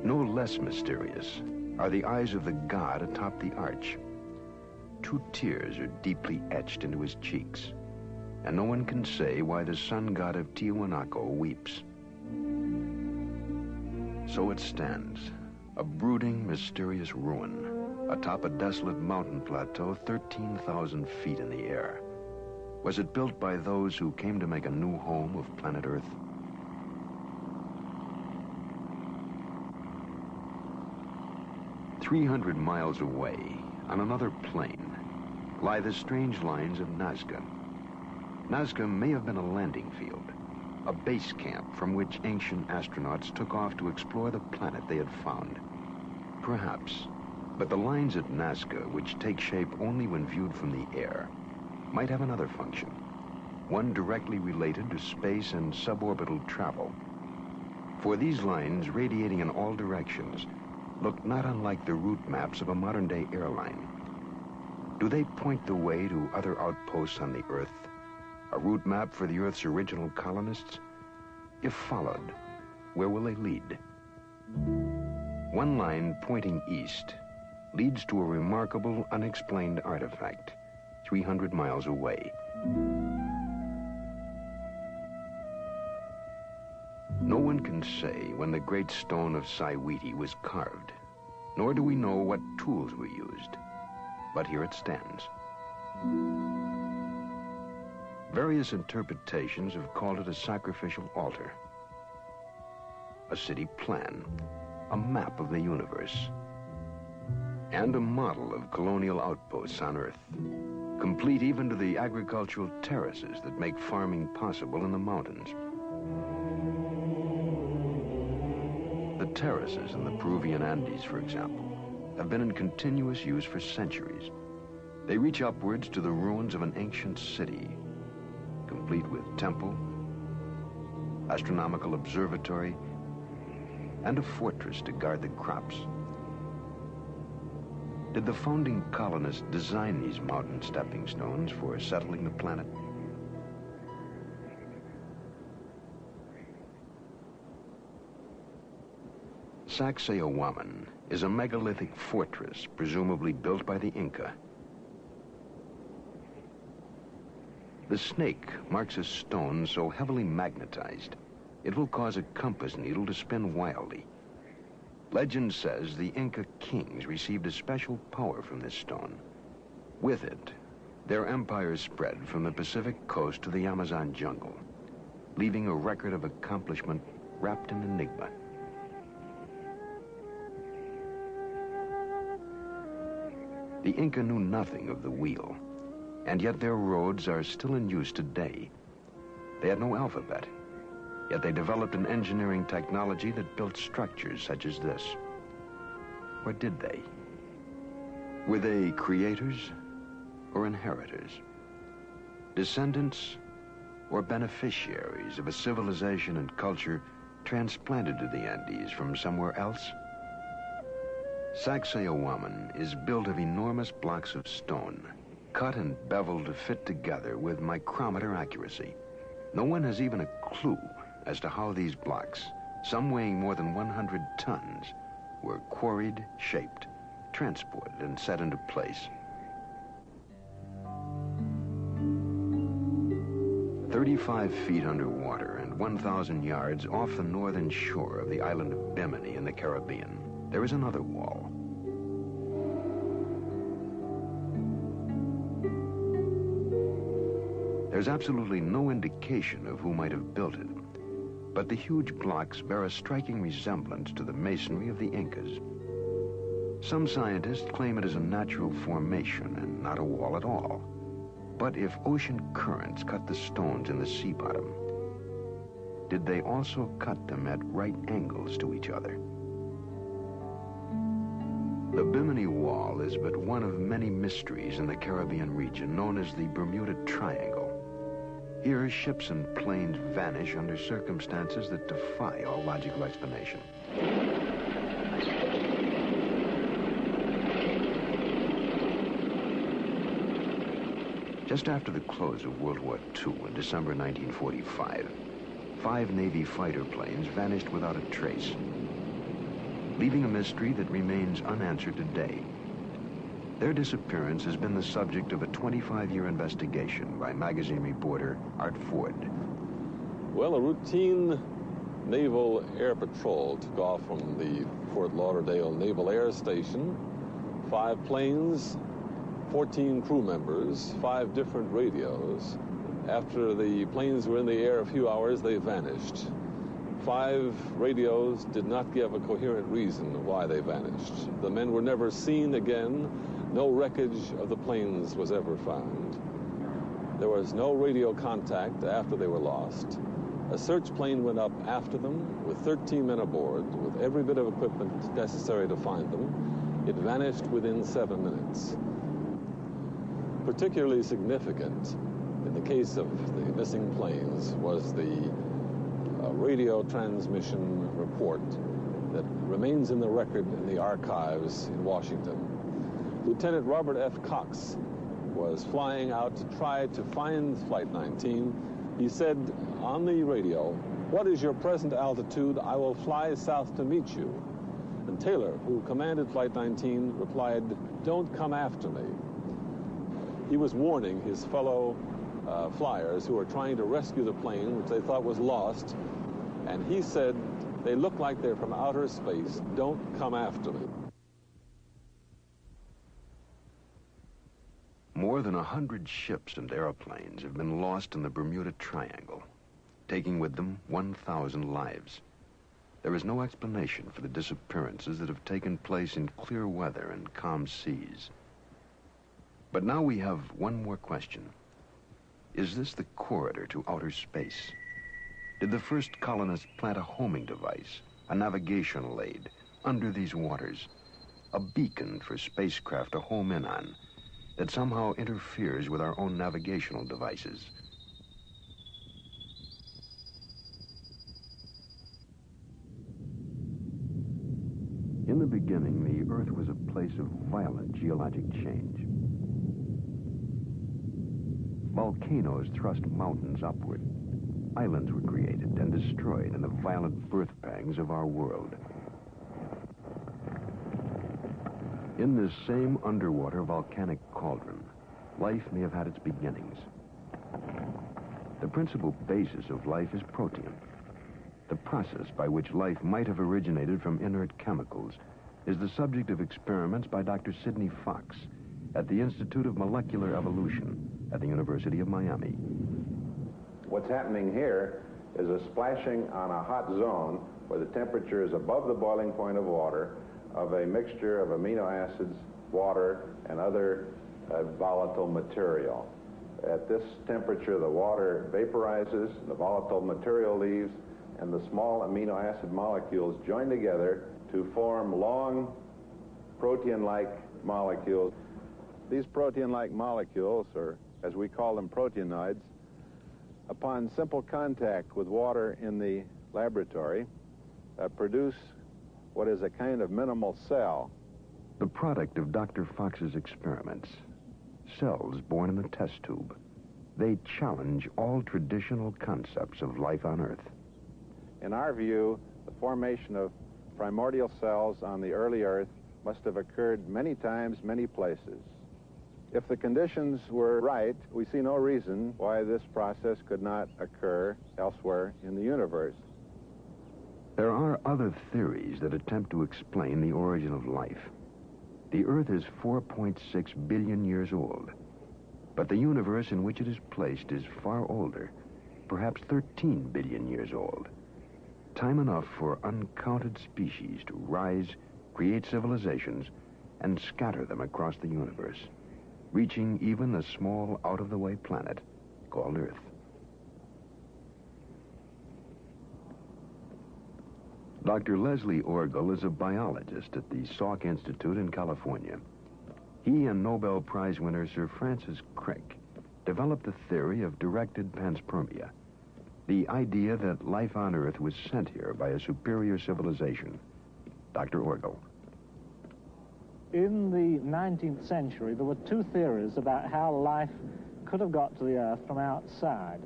No less mysterious are the eyes of the god atop the arch. 2 tears are deeply etched into his cheeks, and no one can say why the sun god of Tiwanaku weeps. So it stands, a brooding, mysterious ruin, atop a desolate mountain plateau 13,000 feet in the air. Was it built by those who came to make a new home of planet Earth? "300 miles away, on another plane, lie the strange lines of Nazca. Nazca may have been a landing field, a base camp from which ancient astronauts took off to explore the planet they had found. Perhaps, but the lines at Nazca, which take shape only when viewed from the air, might have another function, one directly related to space and suborbital travel. For these lines, radiating in all directions, look not unlike the route maps of a modern-day airline. Do they point the way to other outposts on the Earth? A route map for the Earth's original colonists? If followed, where will they lead? One line pointing east leads to a remarkable, unexplained artifact 300 miles away. No one can say when the great stone of Saiwiti was carved, nor do we know what tools were used, but here it stands. Various interpretations have called it a sacrificial altar, a city plan, a map of the universe, and a model of colonial outposts on Earth, complete even to the agricultural terraces that make farming possible in the mountains. The terraces in the Peruvian Andes, for example, have been in continuous use for centuries. They reach upwards to the ruins of an ancient city, complete with temple, astronomical observatory, and a fortress to guard the crops. Did the founding colonists design these mountain stepping stones for settling the planet? Sacsayhuaman is a megalithic fortress presumably built by the Inca. The snake marks a stone so heavily magnetized, it will cause a compass needle to spin wildly. Legend says the Inca kings received a special power from this stone. With it, their empire spread from the Pacific coast to the Amazon jungle, leaving a record of accomplishment wrapped in enigma. The Inca knew nothing of the wheel, and yet their roads are still in use today. They had no alphabet, yet they developed an engineering technology that built structures such as this. Or did they? Were they creators or inheritors? Descendants or beneficiaries of a civilization and culture transplanted to the Andes from somewhere else? Sacsayhuaman is built of enormous blocks of stone, cut and beveled to fit together with micrometer accuracy. No one has even a clue as to how these blocks, some weighing more than 100 tons, were quarried, shaped, transported, and set into place. 35 feet underwater and 1,000 yards off the northern shore of the island of Bimini in the Caribbean, there is another wall. There's absolutely no indication of who might have built it, but the huge blocks bear a striking resemblance to the masonry of the Incas. Some scientists claim it is a natural formation and not a wall at all. But if ocean currents cut the stones in the sea bottom, did they also cut them at right angles to each other? The Bimini Wall is but one of many mysteries in the Caribbean region known as the Bermuda Triangle. Here, ships and planes vanish under circumstances that defy all logical explanation. Just after the close of World War II in December 1945, 5 Navy fighter planes vanished without a trace. leaving a mystery that remains unanswered today. Their disappearance has been the subject of a 25-year investigation by magazine reporter Art Ford. Well, a routine naval air patrol took off from the Fort Lauderdale Naval Air Station. 5 planes, 14 crew members, 5 different radios. After the planes were in the air a few hours, they vanished. 5 radios did not give a coherent reason why they vanished. The men were never seen again. No wreckage of the planes was ever found. There was no radio contact after they were lost. A search plane went up after them with 13 men aboard, with every bit of equipment necessary to find them. It vanished within 7 minutes. Particularly significant in the case of the missing planes was the radio transmission report that remains in the record in the archives in Washington. Lieutenant Robert F. Cox was flying out to try to find Flight 19. He said on the radio, "What is your present altitude? I will fly south to meet you." And Taylor, who commanded Flight 19, replied, "Don't come after me." He was warning his fellow flyers who were trying to rescue the plane, which they thought was lost, and he said, "They look like they're from outer space. Don't come after me." More than 100 ships and airplanes have been lost in the Bermuda Triangle, taking with them 1,000 lives. There is no explanation for the disappearances that have taken place in clear weather and calm seas. But now we have one more question. Is this the corridor to outer space? Did the first colonists plant a homing device, a navigational aid, under these waters? A beacon for spacecraft to home in on that somehow interferes with our own navigational devices? In the beginning, the Earth was a place of violent geologic change. Volcanoes thrust mountains upward. Islands were created and destroyed in the violent birth pangs of our world. In this same underwater volcanic cauldron, life may have had its beginnings. The principal basis of life is protein. The process by which life might have originated from inert chemicals is the subject of experiments by Dr. Sidney Fox at the Institute of Molecular Evolution at the University of Miami. What's happening here is a splashing on a hot zone where the temperature is above the boiling point of water of a mixture of amino acids, water, and other volatile material. At this temperature, the water vaporizes, the volatile material leaves, and the small amino acid molecules join together to form long protein-like molecules. These protein-like molecules, or as we call them, proteinoids, upon simple contact with water in the laboratory, produce what is a kind of minimal cell. The product of Dr. Fox's experiments, cells born in the test tube. They challenge all traditional concepts of life on Earth. In our view, the formation of primordial cells on the early Earth must have occurred many times, many places. If the conditions were right, we see no reason why this process could not occur elsewhere in the universe. There are other theories that attempt to explain the origin of life. The Earth is 4.6 billion years old, but the universe in which it is placed is far older, perhaps 13 billion years old. Time enough for uncounted species to rise, create civilizations, and scatter them across the universe, reaching even the small, out-of-the-way planet called Earth. Dr. Leslie Orgel is a biologist at the Salk Institute in California. He and Nobel Prize winner Sir Francis Crick developed the theory of directed panspermia, the idea that life on Earth was sent here by a superior civilization. Dr. Orgel. In the 19th century, there were two theories about how life could have got to the Earth from outside.